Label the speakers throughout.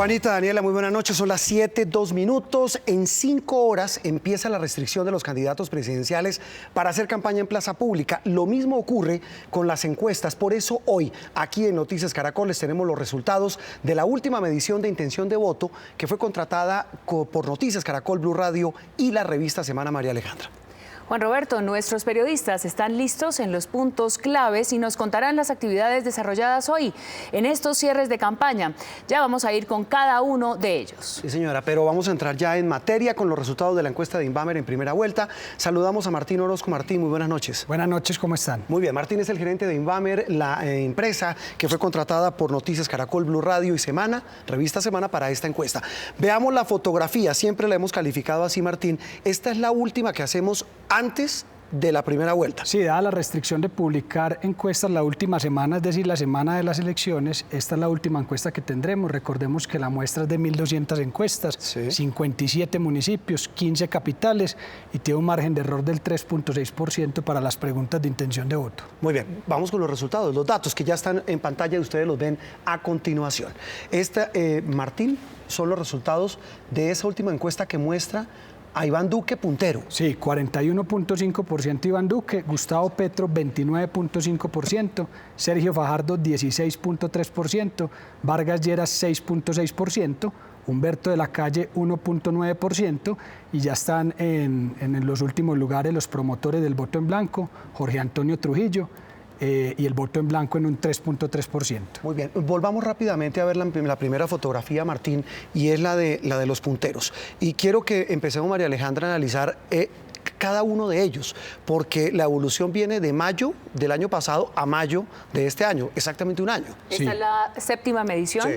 Speaker 1: Juanita, Daniela, muy buenas noches. Son las 7:02. En 5 horas empieza la restricción de los candidatos presidenciales para hacer campaña en plaza pública. Lo mismo ocurre con las encuestas. Por eso hoy, aquí en Noticias Caracol, les tenemos los resultados de la última medición de intención de voto que fue contratada por Noticias Caracol, Blue Radio y la revista Semana María Alejandra.
Speaker 2: Juan Roberto, nuestros periodistas están listos en los puntos claves y nos contarán las actividades desarrolladas hoy en estos cierres de campaña. Ya vamos a ir con cada uno de ellos.
Speaker 1: Sí, señora, pero vamos a entrar ya en materia con los resultados de la encuesta de Inbamer en primera vuelta. Saludamos a Martín Orozco. Martín, muy buenas noches.
Speaker 3: Buenas noches, ¿cómo están?
Speaker 1: Muy bien, Martín es el gerente de Inbamer, la empresa que fue contratada por Noticias Caracol, Blue Radio y Semana, revista Semana, para esta encuesta. Veamos la fotografía, siempre la hemos calificado así, Martín. Esta es la última que hacemos antes de la primera vuelta.
Speaker 3: Sí, dada la restricción de publicar encuestas la última semana, es decir, la semana de las elecciones, esta es la última encuesta que tendremos. Recordemos que la muestra es de 1.200 encuestas, sí. 57 municipios, 15 capitales y tiene un margen de error del 3.6% para las preguntas de intención de voto.
Speaker 1: Muy bien, vamos con los resultados, los datos que ya están en pantalla y ustedes los ven a continuación. Martín, son los resultados de esa última encuesta que muestra a Iván Duque puntero.
Speaker 3: Sí, 41.5% Iván Duque, Gustavo Petro 29.5%, Sergio Fajardo 16.3%, Vargas Lleras 6.6%, Humberto de la Calle 1.9% y ya están en los últimos lugares los promotores del voto en blanco, Jorge Antonio Trujillo, y el voto en blanco en un 3.3%.
Speaker 1: Muy bien, volvamos rápidamente a ver la primera fotografía, Martín, y es la de los punteros. Y quiero que empecemos, María Alejandra, a analizar cada uno de ellos, porque la evolución viene de mayo del año pasado a mayo de este año, exactamente un año.
Speaker 2: Esta es la séptima medición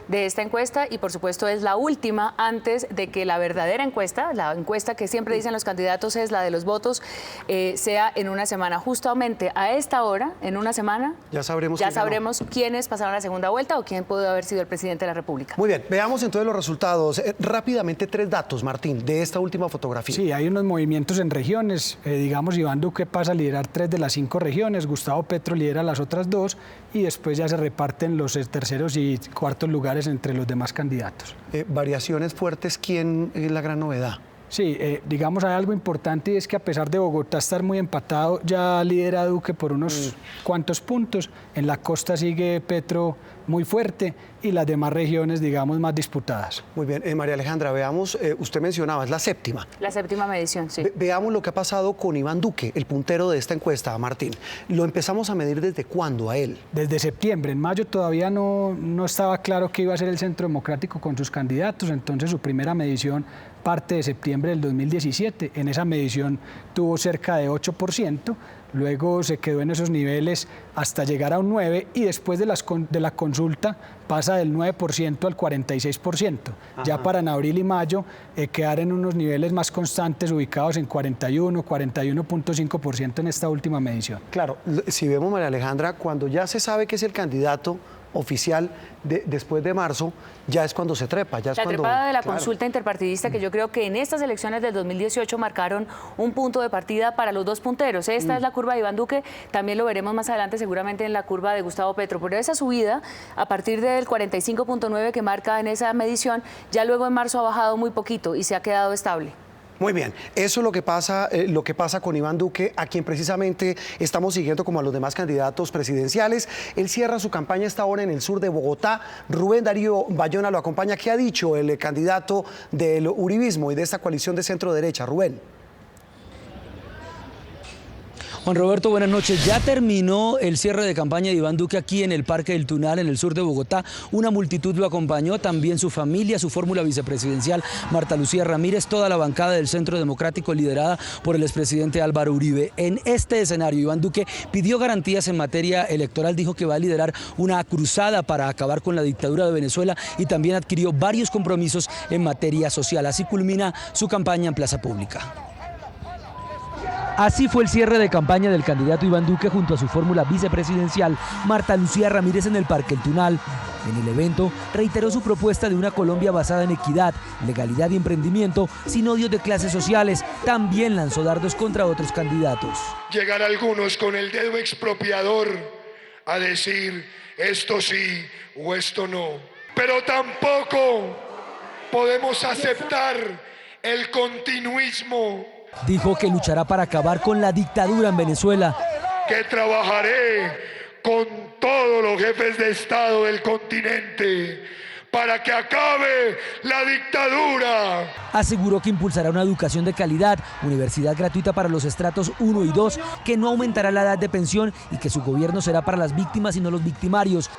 Speaker 2: de esta encuesta y por supuesto es la última antes de que la verdadera encuesta, la encuesta que siempre dicen los candidatos es la de los votos, sea en una semana. Justamente a esta hora, en una semana, ya sabremos quiénes pasaron la segunda vuelta o quién pudo haber sido el presidente de la República.
Speaker 1: Muy bien, veamos entonces los resultados. Rápidamente 3 datos, Martín, de esta última fotografía.
Speaker 3: Sí, hay unos movimientos en regiones, digamos Iván Duque pasa a liderar 3 de las 5 regiones, Gustavo Petro lidera las otras 2 y después ya se reparten los terceros y cuartos lugares entre los demás candidatos.
Speaker 1: Variaciones fuertes, ¿quién es la gran novedad?
Speaker 3: Sí, digamos hay algo importante y es que a pesar de Bogotá estar muy empatado, ya lidera Duque por unos cuantos puntos, en la costa sigue Petro muy fuerte y las demás regiones, digamos, más disputadas.
Speaker 1: Muy bien, María Alejandra, veamos, usted mencionaba, es la séptima.
Speaker 2: La séptima medición, sí.
Speaker 1: Veamos lo que ha pasado con Iván Duque, el puntero de esta encuesta, Martín. ¿Lo empezamos a medir desde cuándo a él?
Speaker 3: Desde septiembre, en mayo todavía no estaba claro qué iba a ser el Centro Democrático con sus candidatos, entonces su primera medición parte de septiembre del 2017, en esa medición tuvo cerca de 8%, luego se quedó en esos niveles hasta llegar a un 9% y después de la consulta pasa del 9% al 46%. Ajá. Ya para en abril y mayo quedar en unos niveles más constantes ubicados en 41.5% en esta última medición.
Speaker 1: Claro, si vemos, María Alejandra, cuando ya se sabe que es el candidato oficial después de marzo, ya es cuando se trepa. Ya es
Speaker 2: la trepada de la consulta interpartidista que yo creo que en estas elecciones del 2018 marcaron un punto de partida para los 2 punteros. Esta es la curva de Iván Duque, también lo veremos más adelante seguramente en la curva de Gustavo Petro, pero esa subida a partir del 45.9 que marca en esa medición, ya luego en marzo ha bajado muy poquito y se ha quedado estable.
Speaker 1: Muy bien, eso es lo que pasa con Iván Duque, a quien precisamente estamos siguiendo como a los demás candidatos presidenciales. Él cierra su campaña esta hora en el sur de Bogotá. Rubén Darío Bayona lo acompaña. ¿Qué ha dicho el candidato del uribismo y de esta coalición de centro derecha? Rubén.
Speaker 4: Juan Roberto, buenas noches. Ya terminó el cierre de campaña de Iván Duque aquí en el Parque del Tunal, en el sur de Bogotá. Una multitud lo acompañó, también su familia, su fórmula vicepresidencial, Marta Lucía Ramírez, toda la bancada del Centro Democrático liderada por el expresidente Álvaro Uribe. En este escenario, Iván Duque pidió garantías en materia electoral, dijo que va a liderar una cruzada para acabar con la dictadura de Venezuela y también adquirió varios compromisos en materia social. Así culmina su campaña en plaza pública. Así fue el cierre de campaña del candidato Iván Duque junto a su fórmula vicepresidencial Marta Lucía Ramírez en el Parque El Tunal. En el evento reiteró su propuesta de una Colombia basada en equidad, legalidad y emprendimiento, sin odios de clases sociales. También lanzó dardos contra otros candidatos.
Speaker 5: Llegar algunos con el dedo expropiador a decir esto sí o esto no. pero tampoco podemos aceptar el continuismo.
Speaker 4: Dijo que luchará para acabar con la dictadura en Venezuela.
Speaker 5: Que trabajaré con todos los jefes de Estado del continente para que acabe la dictadura.
Speaker 4: Aseguró que impulsará una educación de calidad, universidad gratuita para los estratos 1 y 2, que no aumentará la edad de pensión y que su gobierno será para las víctimas y no los victimarios.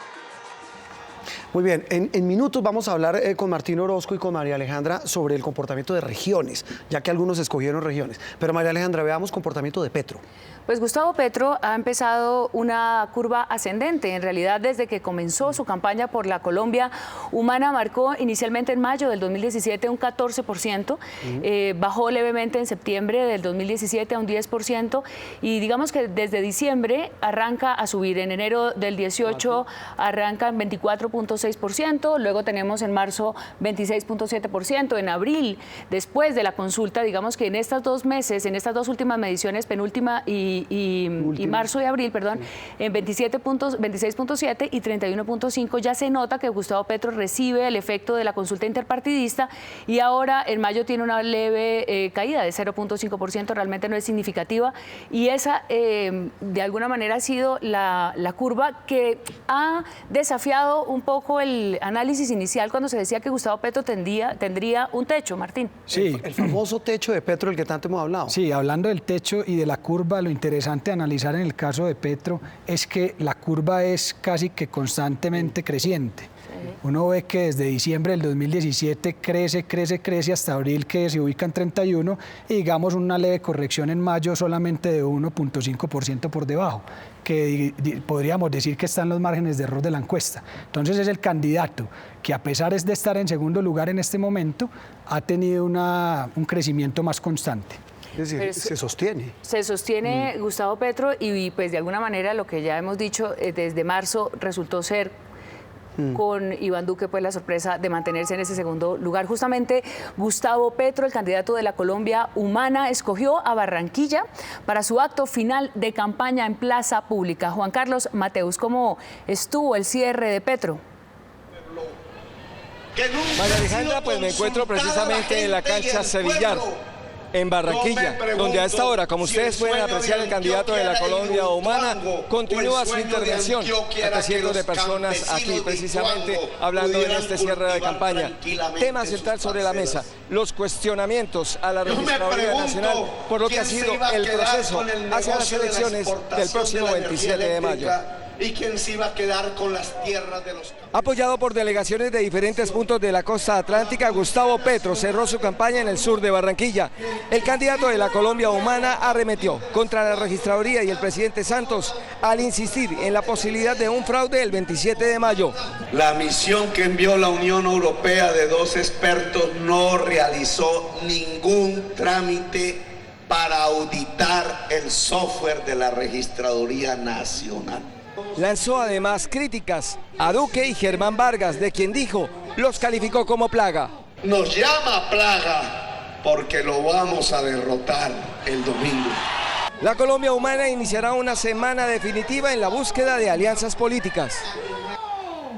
Speaker 1: Muy bien, en minutos vamos a hablar con Martín Orozco y con María Alejandra sobre el comportamiento de regiones, ya que algunos escogieron regiones. Pero María Alejandra, veamos comportamiento de Petro.
Speaker 2: Pues Gustavo Petro ha empezado una curva ascendente. En realidad, desde que comenzó su campaña por la Colombia Humana, marcó inicialmente en mayo del 2017 un 14%, bajó levemente en septiembre del 2017 a un 10%, y digamos que desde diciembre arranca a subir. En enero del 18 arranca en 24.6%, luego tenemos en marzo 26.7%, en abril, después de la consulta, digamos que en estos 2 meses, en estas 2 últimas mediciones, penúltima y marzo y abril, perdón, en 26.7 y 31.5 ya se nota que Gustavo Petro recibe el efecto de la consulta interpartidista, y ahora en mayo tiene una leve caída de 0.5%, realmente no es significativa, y esa de alguna manera ha sido la curva que ha desafiado un poco el análisis inicial cuando se decía que Gustavo Petro tendría un techo, Martín.
Speaker 3: Sí.
Speaker 1: El famoso techo de Petro del que tanto hemos hablado.
Speaker 3: Sí, hablando del techo y de la curva, lo interesante de analizar en el caso de Petro es que la curva es casi que constantemente creciente. Uno ve que desde diciembre del 2017 crece hasta abril, que se ubica en 31, y digamos una leve corrección en mayo solamente de 1.5% por debajo, que podríamos decir que está en los márgenes de error de la encuesta. Entonces es el candidato que, a pesar de estar en segundo lugar en este momento, ha tenido un crecimiento más constante.
Speaker 1: Es decir, se sostiene.
Speaker 2: Se sostiene Gustavo Petro, y pues de alguna manera lo que ya hemos dicho, desde marzo resultó ser con Iván Duque pues la sorpresa de mantenerse en ese segundo lugar. Justamente Gustavo Petro, el candidato de la Colombia Humana, escogió a Barranquilla para su acto final de campaña en plaza pública. Juan Carlos Mateus, ¿cómo estuvo el cierre de Petro?
Speaker 6: María Alejandra, pues me encuentro precisamente en la cancha Sevillar, en Barranquilla, donde a esta hora, como ustedes pueden apreciar, el candidato de la Colombia Humana continúa su intervención ante cientos de personas aquí, precisamente hablando en este cierre de campaña. Tema central sobre la mesa, los cuestionamientos a la Registraduría Nacional por lo que ha sido el proceso hacia las elecciones del próximo 27 de mayo.
Speaker 7: ¿Y quién se iba a quedar con las tierras de los...
Speaker 6: Apoyado por delegaciones de diferentes puntos de la costa atlántica, Gustavo Petro cerró su campaña en el sur de Barranquilla. El candidato de la Colombia Humana arremetió contra la Registraduría y el presidente Santos al insistir en la posibilidad de un fraude el 27 de mayo.
Speaker 7: La misión que envió la Unión Europea de 2 expertos no realizó ningún trámite para auditar el software de la Registraduría Nacional.
Speaker 6: Lanzó además críticas a Duque y Germán Vargas, de quien dijo los calificó como plaga.
Speaker 7: Nos llama plaga porque lo vamos a derrotar el domingo.
Speaker 6: La Colombia Humana iniciará una semana definitiva en la búsqueda de alianzas políticas.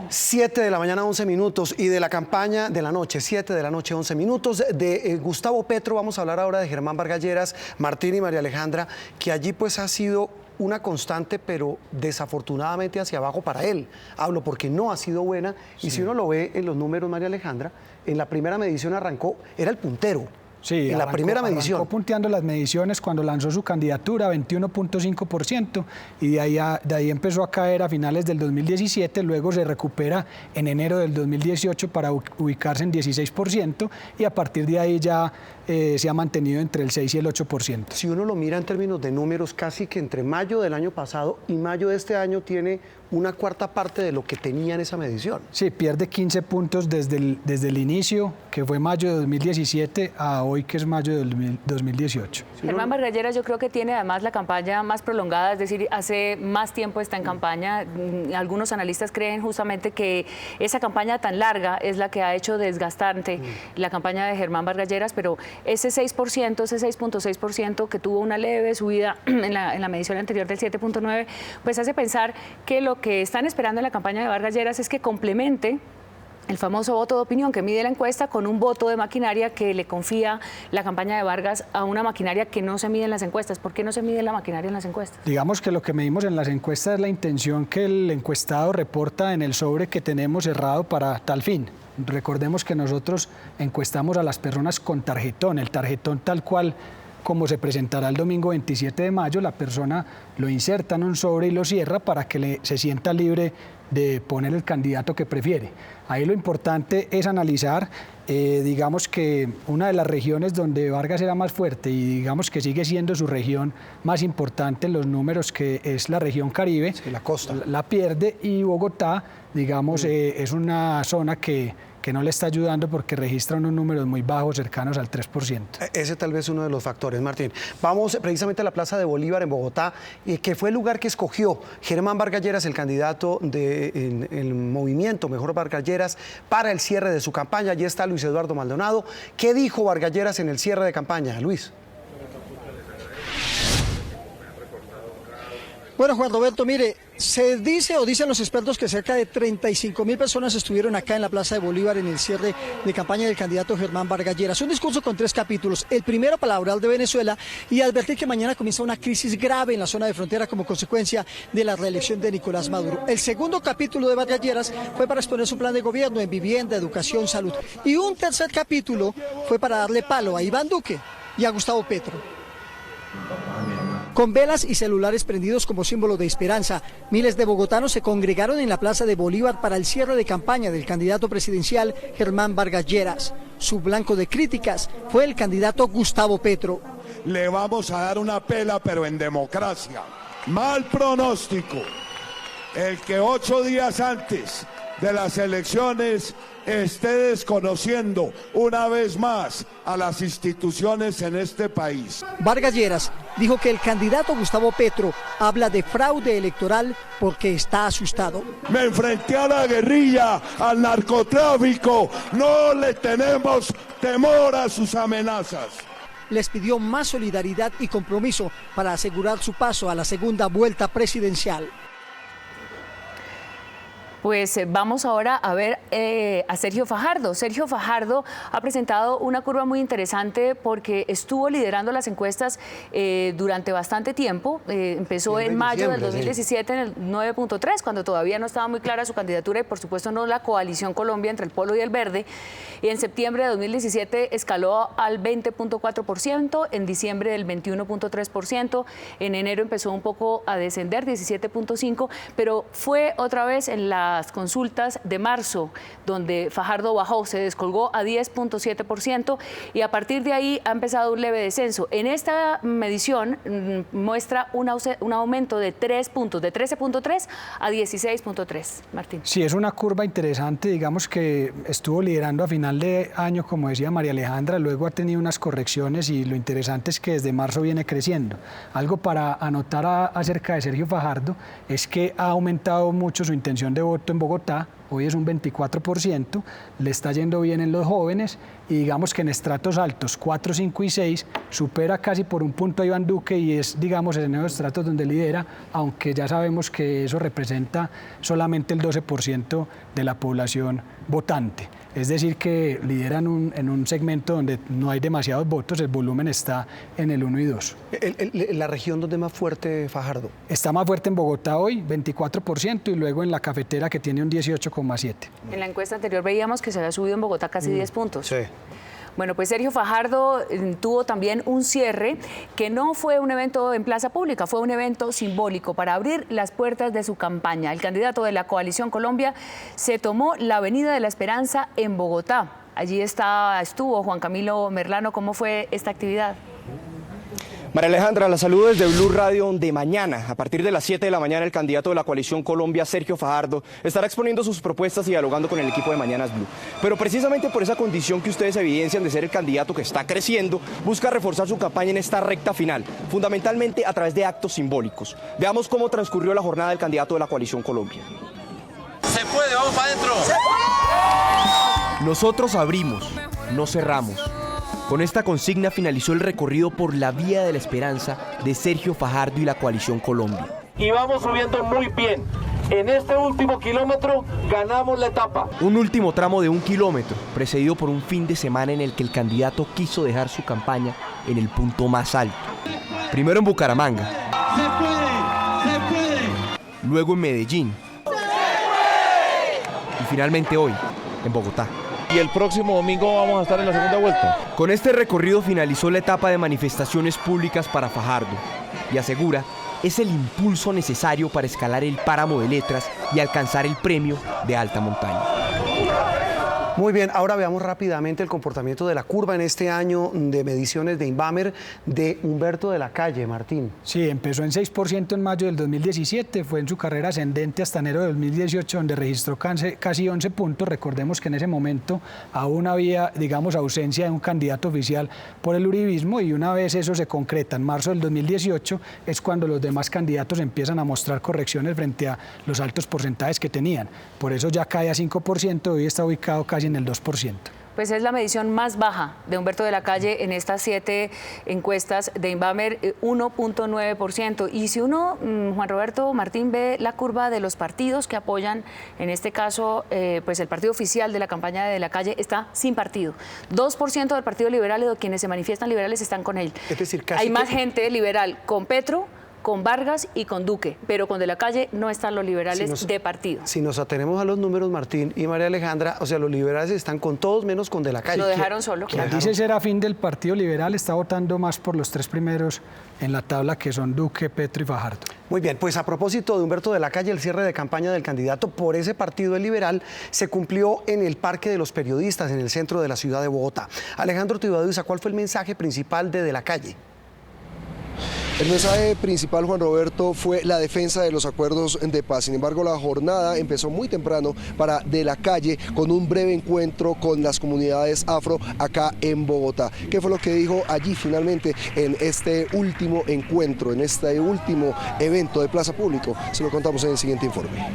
Speaker 1: 7 de la mañana, 11 minutos, y de la campaña de la noche, 7 de la noche, 11 minutos, de Gustavo Petro. Vamos a hablar ahora de Germán Vargas Lleras, Martín y María Alejandra, que allí pues ha sido una constante, pero desafortunadamente hacia abajo para él. Hablo porque no ha sido buena, y si uno lo ve en los números, María Alejandra, en la primera medición arrancó, era el puntero.
Speaker 3: Sí,
Speaker 1: en la primera medición.
Speaker 3: Arrancó punteando las mediciones cuando lanzó su candidatura, 21.5%, y de ahí empezó a caer a finales del 2017, luego se recupera en enero del 2018 para ubicarse en 16%, y a partir de ahí ya se ha mantenido entre el 6 y el 8%.
Speaker 1: Si uno lo mira en términos de números, casi que entre mayo del año pasado y mayo de este año tiene una cuarta parte de lo que tenía en esa medición.
Speaker 3: Sí, pierde 15 puntos desde el inicio, que fue mayo de 2017, a hoy, que es mayo de 2018.
Speaker 2: Germán Vargas Lleras yo creo que tiene además la campaña más prolongada, es decir, hace más tiempo está en campaña. Algunos analistas creen justamente que esa campaña tan larga es la que ha hecho desgastante la campaña de Germán Vargas Lleras, pero ese 6%, ese 6.6% que tuvo una leve subida en la medición anterior del 7.9, pues hace pensar que lo que están esperando en la campaña de Vargas Lleras es que complemente el famoso voto de opinión que mide la encuesta con un voto de maquinaria que le confía la campaña de Vargas a una maquinaria que no se mide en las encuestas. ¿Por qué no se mide la maquinaria en las encuestas?
Speaker 3: Digamos que lo que medimos en las encuestas es la intención que el encuestado reporta en el sobre que tenemos cerrado para tal fin. Recordemos que nosotros encuestamos a las personas con tarjetón, el tarjetón tal cual como se presentará el domingo 27 de mayo, la persona lo inserta en un sobre y lo cierra para que se sienta libre de poner el candidato que prefiere. Ahí lo importante es analizar, digamos que una de las regiones donde Vargas era más fuerte y digamos que sigue siendo su región más importante en los números, que es la región Caribe,
Speaker 1: sí, la costa,
Speaker 3: la pierde, y Bogotá, digamos, es una zona que no le está ayudando porque registra unos números muy bajos, cercanos al 3%.
Speaker 1: Ese tal vez es uno de los factores, Martín. Vamos precisamente a la Plaza de Bolívar en Bogotá, que fue el lugar que escogió Germán Vargas Lleras, el candidato del movimiento Mejor Vargas Lleras, para el cierre de su campaña. Allí está Luis Eduardo Maldonado. ¿Qué dijo Vargas Lleras en el cierre de campaña, Luis?
Speaker 8: Bueno, Juan Roberto, mire, se dice o dicen los expertos que cerca de 35.000 personas estuvieron acá en la Plaza de Bolívar en el cierre de campaña del candidato Germán Vargas Lleras. Un discurso con 3 capítulos. El primero, para hablar de Venezuela y advertir que mañana comienza una crisis grave en la zona de frontera como consecuencia de la reelección de Nicolás Maduro. El segundo capítulo de Vargas Lleras fue para exponer su plan de gobierno en vivienda, educación, salud. Y un tercer capítulo fue para darle palo a Iván Duque y a Gustavo Petro. Con velas y celulares prendidos como símbolo de esperanza, miles de bogotanos se congregaron en la Plaza de Bolívar para el cierre de campaña del candidato presidencial Germán Vargas Lleras. Su blanco de críticas fue el candidato Gustavo Petro.
Speaker 5: Le vamos a dar una pela, pero en democracia. Mal pronóstico. El que 8 días antes de las elecciones esté desconociendo una vez más a las instituciones en este país.
Speaker 8: Vargas Lleras dijo que el candidato Gustavo Petro habla de fraude electoral porque está asustado.
Speaker 5: Me enfrenté a la guerrilla, al narcotráfico, no le tenemos temor a sus amenazas.
Speaker 8: Les pidió más solidaridad y compromiso para asegurar su paso a la segunda vuelta presidencial.
Speaker 2: Pues vamos ahora a ver a Sergio Fajardo. Sergio Fajardo ha presentado una curva muy interesante porque estuvo liderando las encuestas durante bastante tiempo. Empezó en mayo del 2017 en el 9.3, cuando todavía no estaba muy clara su candidatura y por supuesto no la coalición Colombia entre el Polo y el Verde. Y en septiembre de 2017 escaló al 20.4%, en diciembre del 21.3%, en enero empezó un poco a descender, 17.5%, pero fue otra vez en las consultas de marzo donde Fajardo bajó, se descolgó a 10.7% y a partir de ahí ha empezado un leve descenso. En esta medición muestra un aumento de 3 puntos, de 13.3 a 16.3. Martín.
Speaker 3: Sí, es una curva interesante, digamos que estuvo liderando a final de año, como decía María Alejandra, luego ha tenido unas correcciones y lo interesante es que desde marzo viene creciendo. Algo para anotar acerca de Sergio Fajardo es que ha aumentado mucho su intención de voto en Bogotá. Hoy es un 24%, le está yendo bien en los jóvenes y digamos que en estratos altos, 4, 5 y 6, supera casi por un punto a Iván Duque y es, digamos, en esos estratos donde lidera, aunque ya sabemos que eso representa solamente el 12% de la población votante. Es decir, que lidera en un segmento donde no hay demasiados votos, el volumen está en el 1 y 2.
Speaker 1: ¿La región donde más fuerte Fajardo?
Speaker 3: Está más fuerte en Bogotá hoy, 24%, y luego en la cafetera que tiene un 18,7%.
Speaker 2: En la encuesta anterior veíamos que se había subido en Bogotá casi 10 puntos.
Speaker 1: Sí.
Speaker 2: Bueno, pues Sergio Fajardo tuvo también un cierre que no fue un evento en plaza pública, fue un evento simbólico para abrir las puertas de su campaña. El candidato de la Coalición Colombia se tomó la Avenida de la Esperanza en Bogotá. Allí estuvo Juan Camilo Merlano. ¿Cómo fue esta actividad?
Speaker 9: María Alejandra, la saludo desde Blue Radio, donde mañana, a partir de las 7 de la mañana, el candidato de la Coalición Colombia, Sergio Fajardo, estará exponiendo sus propuestas y dialogando con el equipo de Mañanas Blue. Pero precisamente por esa condición que ustedes evidencian de ser el candidato que está creciendo, busca reforzar su campaña en esta recta final, fundamentalmente a través de actos simbólicos. Veamos cómo transcurrió la jornada del candidato de la Coalición Colombia.
Speaker 10: ¡Se puede! ¡Vamos para adentro!
Speaker 11: Nosotros abrimos, no cerramos. Con esta consigna finalizó el recorrido por la Vía de la Esperanza de Sergio Fajardo y la Coalición Colombia.
Speaker 10: Y vamos subiendo muy bien. En este último kilómetro ganamos la etapa.
Speaker 11: Un último tramo de 1 kilómetro, precedido por un fin de semana en el que el candidato quiso dejar su campaña en el punto más alto. Primero en Bucaramanga.
Speaker 10: Se puede.
Speaker 11: Luego en Medellín. Y finalmente hoy, en Bogotá.
Speaker 10: Y el próximo domingo vamos a estar en la segunda vuelta.
Speaker 11: Con este recorrido finalizó la etapa de manifestaciones públicas para Fajardo y asegura es el impulso necesario para escalar el páramo de Letras y alcanzar el premio de alta montaña.
Speaker 1: Muy bien, ahora veamos rápidamente el comportamiento de la curva en este año de mediciones de Inbamer de Humberto de la Calle, Martín.
Speaker 3: Sí, empezó en 6% en mayo del 2017, fue en su carrera ascendente hasta enero de 2018, donde registró casi 11 puntos. Recordemos que en ese momento aún había, digamos, ausencia de un candidato oficial por el uribismo, y una vez eso se concreta en marzo del 2018 es cuando los demás candidatos empiezan a mostrar correcciones frente a los altos porcentajes que tenían. Por eso ya cae a 5%, hoy está ubicado casi en el 2%.
Speaker 2: Pues es la medición más baja de Humberto de la Calle en estas 7 encuestas de Inbamer, 1.9%. Y si uno, Juan Roberto Martín, ve la curva de los partidos que apoyan, en este caso, pues el partido oficial de la campaña de la Calle está sin partido. 2% del Partido Liberal, de quienes se manifiestan liberales, están con él.
Speaker 1: Es decir, casi
Speaker 2: hay más gente liberal con Petro, con Vargas y con Duque, pero con De la Calle no están los liberales de partido.
Speaker 1: Si nos atenemos a los números, Martín y María Alejandra, o sea, los liberales están con todos menos con De la Calle.
Speaker 2: Lo dejaron solo.
Speaker 3: Quien dice Serafín del Partido Liberal está votando más por los 3 primeros en la tabla, que son Duque, Petro y Fajardo.
Speaker 1: Muy bien, pues a propósito de Humberto de la Calle, el cierre de campaña del candidato por ese partido el liberal se cumplió en el Parque de los Periodistas, en el centro de la ciudad de Bogotá. Alejandro Tibaduiza, ¿cuál fue el mensaje principal de la Calle?
Speaker 12: El mensaje principal, Juan Roberto, fue la defensa de los acuerdos de paz. Sin embargo, la jornada empezó muy temprano para De la Calle, con un breve encuentro con las comunidades afro acá en Bogotá. ¿Qué fue lo que dijo allí finalmente en este último encuentro, en este último evento de Plaza Público? Se lo contamos en el siguiente informe.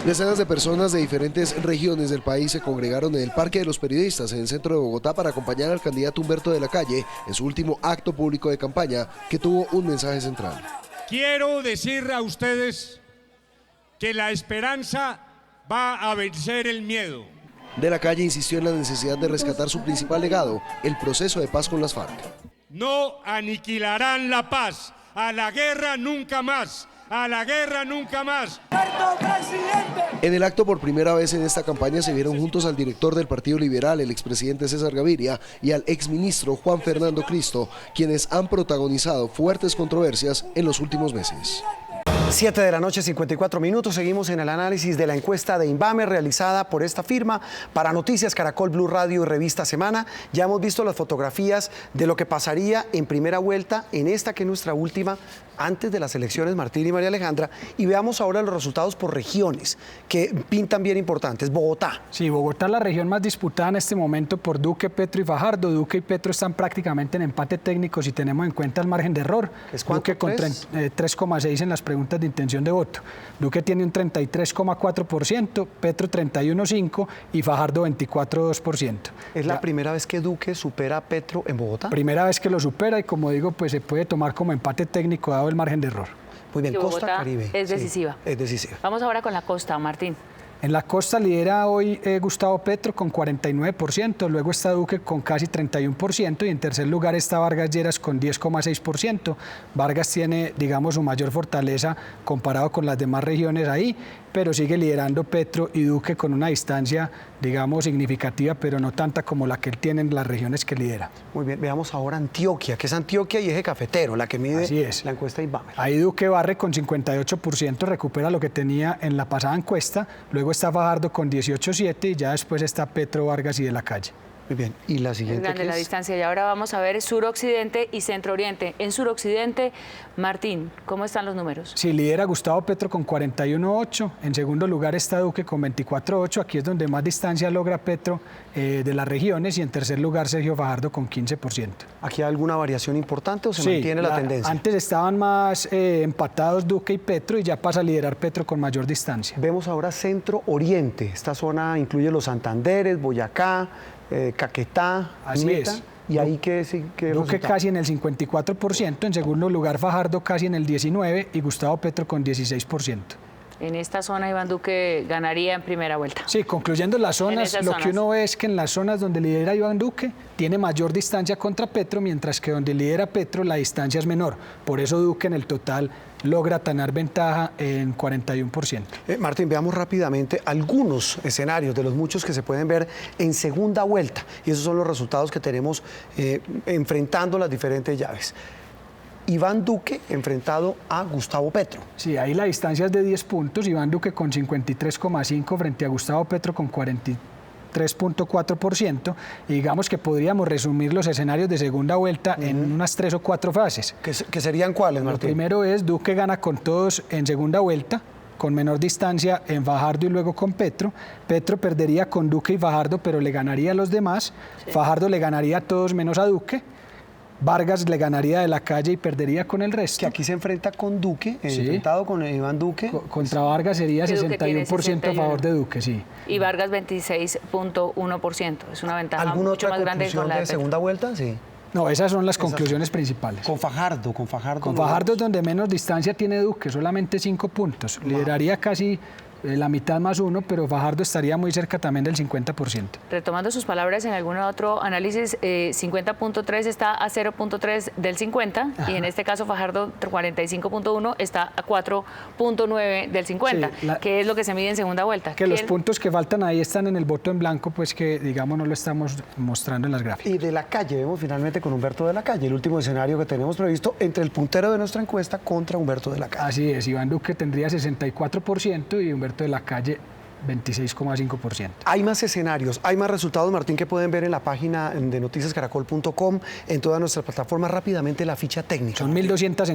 Speaker 12: Decenas de personas de diferentes regiones del país se congregaron en el Parque de los Periodistas, en el centro de Bogotá, para acompañar al candidato Humberto de la Calle en su último acto público de campaña, que tuvo un mensaje central.
Speaker 13: Quiero decir a ustedes que la esperanza va a vencer el miedo.
Speaker 12: De la Calle insistió en la necesidad de rescatar su principal legado, el proceso de paz con las FARC.
Speaker 13: No aniquilarán la paz. A la guerra nunca más. A la guerra nunca más.
Speaker 12: En el acto, por primera vez en esta campaña, se vieron juntos al director del Partido Liberal, el expresidente César Gaviria, y al exministro Juan Fernando Cristo, quienes han protagonizado fuertes controversias en los últimos meses.
Speaker 1: 7 de la noche, 54 minutos. Seguimos en el análisis de la encuesta de Inbamer realizada por esta firma para Noticias Caracol, Blue Radio y Revista Semana. Ya hemos visto las fotografías de lo que pasaría en primera vuelta, en esta que es nuestra última, antes de las elecciones, Martín y María Alejandra. Y veamos ahora los resultados por regiones, que pintan bien importantes. Bogotá.
Speaker 3: Sí, Bogotá es la región más disputada en este momento por Duque, Petro y Fajardo. Duque y Petro están prácticamente en empate técnico si tenemos en cuenta el margen de error.
Speaker 1: ¿Es cuánto?
Speaker 3: Duque con 3,6 en las preguntas de intención de voto. Duque tiene un 33,4%, Petro 31,5% y Fajardo 24,2%.
Speaker 1: ¿Es la primera vez que Duque supera a Petro en Bogotá?
Speaker 3: Primera vez que lo supera, y como digo, pues se puede tomar como empate técnico dado el margen de error.
Speaker 1: Muy bien, Costa
Speaker 2: Bogotá
Speaker 1: Caribe.
Speaker 2: es decisiva.
Speaker 1: Sí, es decisiva.
Speaker 2: Vamos ahora con la costa, Martín.
Speaker 3: En la costa lidera hoy Gustavo Petro con 49%, luego está Duque con casi 31% y en tercer lugar está Vargas Lleras con 10,6%. Vargas tiene, digamos, su mayor fortaleza comparado con las demás regiones ahí, pero sigue liderando Petro y Duque con una distancia, digamos, significativa, pero no tanta como la que él tiene en las regiones que lidera.
Speaker 1: Muy bien, veamos ahora Antioquia, que es Antioquia y Eje Cafetero, la que mide la encuesta Inbamer.
Speaker 3: Ahí Duque barre con 58%, recupera lo que tenía en la pasada encuesta, luego está Fajardo con 18,7% y ya después está Petro, Vargas y De la Calle.
Speaker 1: Muy bien, y la siguiente.
Speaker 2: Es grande la distancia. Y ahora vamos a ver suroccidente y centro-oriente. En suroccidente, Martín, ¿cómo están los números?
Speaker 3: Sí, lidera Gustavo Petro con 41,8%, en segundo lugar está Duque con 24,8%, aquí es donde más distancia logra Petro de las regiones, y en tercer lugar Sergio Fajardo con 15%.
Speaker 1: ¿Aquí hay alguna variación importante o se mantiene la tendencia?
Speaker 3: Antes estaban más empatados Duque y Petro y ya pasa a liderar Petro con mayor distancia.
Speaker 1: Vemos ahora centro-oriente. Esta zona incluye los Santanderes, Boyacá, Caquetá,
Speaker 3: Así
Speaker 1: Meta.
Speaker 3: es.
Speaker 1: ¿Y ahí qué
Speaker 3: Duque
Speaker 1: resultado?
Speaker 3: casi en el 54%, en segundo lugar Fajardo casi en el 19% y Gustavo Petro con 16%.
Speaker 2: En esta zona Iván Duque ganaría en primera vuelta.
Speaker 3: Sí, concluyendo las zonas,
Speaker 2: esas
Speaker 3: lo
Speaker 2: zonas.
Speaker 3: que uno ve es que en las zonas donde lidera Iván Duque tiene mayor distancia contra Petro, mientras que donde lidera Petro la distancia es menor. Por eso Duque en el total logra tener ventaja en 41%.
Speaker 1: Martín, veamos rápidamente algunos escenarios de los muchos que se pueden ver en segunda vuelta. Y esos son los resultados que tenemos enfrentando las diferentes llaves. Iván Duque enfrentado a Gustavo Petro.
Speaker 3: Sí, ahí la distancia es de 10 puntos. Iván Duque con 53,5 frente a Gustavo Petro con 43,4%. Y digamos que podríamos resumir los escenarios de segunda vuelta en unas 3 o 4 fases.
Speaker 1: ¿Que serían cuáles, Martín?
Speaker 3: Lo primero es Duque gana con todos en segunda vuelta, con menor distancia en Fajardo y luego con Petro. Petro perdería con Duque y Fajardo, pero le ganaría a los demás. Sí. Fajardo le ganaría a todos menos a Duque. Vargas le ganaría de la Calle y perdería con el resto.
Speaker 1: Que aquí se enfrenta con Duque, enfrentado con Iván Duque.
Speaker 3: Contra Vargas sería 61% a favor de Duque, sí.
Speaker 2: Y Vargas 26,1%. Es una ventaja
Speaker 1: ¿Alguna
Speaker 2: mucho
Speaker 1: otra
Speaker 2: más grande
Speaker 1: conclusión
Speaker 2: con la
Speaker 1: de segunda vuelta? Sí.
Speaker 3: No, esas son las conclusiones principales.
Speaker 1: Con Fajardo.
Speaker 3: Con Fajardo es donde menos distancia tiene Duque, solamente 5 puntos. Lideraría casi la mitad más 1, pero Fajardo estaría muy cerca también del 50%.
Speaker 2: Retomando sus palabras en algún otro análisis, 50.3 está a 0.3 del 50, ajá, y en este caso Fajardo 45.1 está a 4.9 del 50, sí, que es lo que se mide en segunda vuelta.
Speaker 3: Que los puntos que faltan ahí están en el voto en blanco, pues que digamos no lo estamos mostrando en las gráficas.
Speaker 1: Y de la Calle, vemos finalmente con Humberto de la Calle, el último escenario que tenemos previsto entre el puntero de nuestra encuesta contra Humberto de la Calle.
Speaker 3: Así es, Iván Duque tendría 64% y Humberto de la Calle 26,5%.
Speaker 1: Hay más escenarios, hay más resultados, Martín, que pueden ver en la página de noticiascaracol.com, en todas nuestras plataformas. Rápidamente la ficha técnica.
Speaker 3: Son 1.200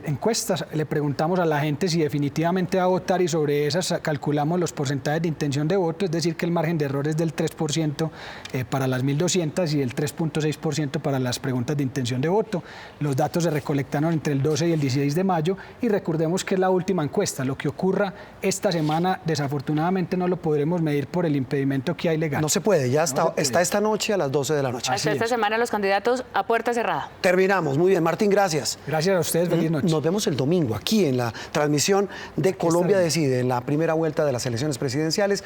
Speaker 3: encuestas. Le preguntamos a la gente si definitivamente va a votar y sobre esas calculamos los porcentajes de intención de voto, es decir, que el margen de error es del 3% para las 1.200 y el 3.6% para las preguntas de intención de voto. Los datos se recolectaron entre el 12 y el 16 de mayo y recordemos que es la última encuesta. Lo que ocurra esta semana, desafortunadamente no lo podremos medir por el impedimento que hay legal.
Speaker 1: No se puede, ya está esta noche a las 12 de la noche.
Speaker 2: Hasta esta semana los candidatos a puerta cerrada.
Speaker 1: Terminamos, muy bien. Martín, gracias.
Speaker 3: Gracias a ustedes, feliz noche.
Speaker 1: Nos vemos el domingo aquí en la transmisión de Colombia Decide, en la primera vuelta de las elecciones presidenciales.